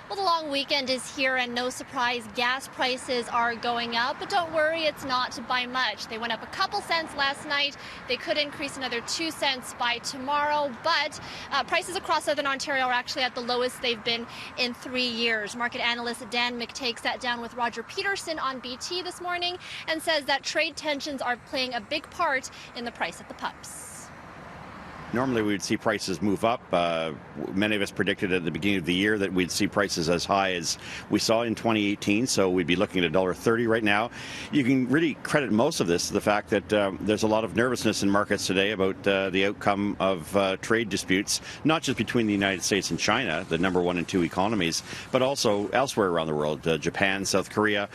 Well, the long weekend is here, and no surprise, gas prices are going up. But don't worry, it's not by much. They went up a couple cents last night. They could increase another 2 cents by tomorrow. But prices across Southern Ontario are actually at the lowest they've been in 3 years. Market analyst Dan McTeague sat down with Roger Petersen on BT this morning and says that trade tensions are playing a big part in the price at the pumps. Normally we would see prices move up. Many of us predicted at the beginning of the year that we'd see prices as high as we saw in 2018, so we'd be looking at $1.30 right now. You can really credit most of this to the fact that there's a lot of nervousness in markets today about the outcome of trade disputes, not just between the United States and China, the number 1 and 2 economies, but also elsewhere around the world, Japan, South Korea,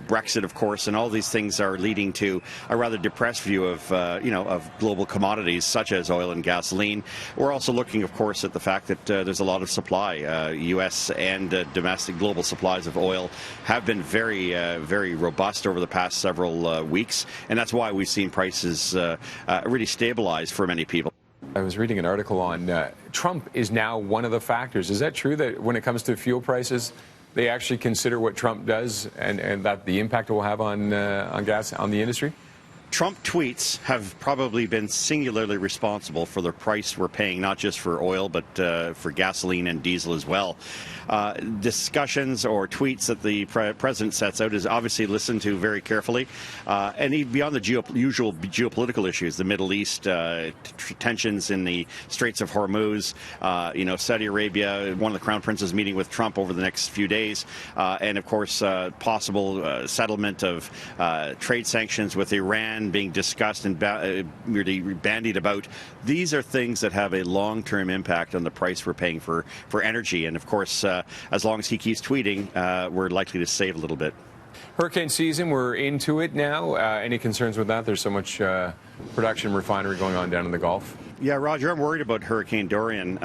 Brexit, of course, and all these things are leading to a rather depressed view of, of global commodities such as oil and gas. We're also looking, of course, at the fact that there's a lot of supply. U.S. and domestic global supplies of oil have been very robust over the past several weeks, and that's why we've seen prices really stabilize for many people. I was reading an article on Trump is now one of the factors. Is that true that when it comes to fuel prices, they actually consider what Trump does and that the impact it will have on gas, on the industry? Trump tweets have probably been singularly responsible for the price we're paying, not just for oil, but for gasoline and diesel as well. Discussions or tweets that the president sets out is obviously listened to very carefully. And even beyond the usual geopolitical issues, the Middle East, tensions in the Straits of Hormuz, Saudi Arabia, one of the crown princes meeting with Trump over the next few days, and of course possible settlement of trade sanctions with Iran being discussed and really bandied about. These are things that have a long-term impact on the price we're paying for energy. And of course, as long as he keeps tweeting, we're likely to save a little bit. Hurricane season, we're into it now. Any concerns with that? There's so much production refinery going on down in the Gulf. Yeah, Roger, I'm worried about Hurricane Dorian.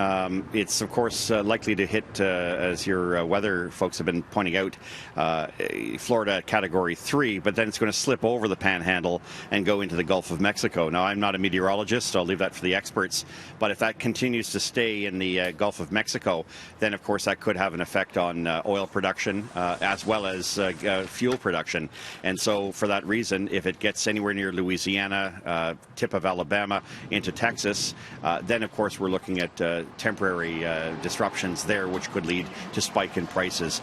It's, of course, likely to hit, as your weather folks have been pointing out, Florida Category 3, but then it's going to slip over the Panhandle and go into the Gulf of Mexico. Now, I'm not a meteorologist, so I'll leave that for the experts, but if that continues to stay in the Gulf of Mexico, then, of course, that could have an effect on oil production as well as fuel production. And so, for that reason, if it gets anywhere near Louisiana, tip of Alabama, into Texas, then, of course, we're looking at temporary disruptions there, which could lead to spike in prices.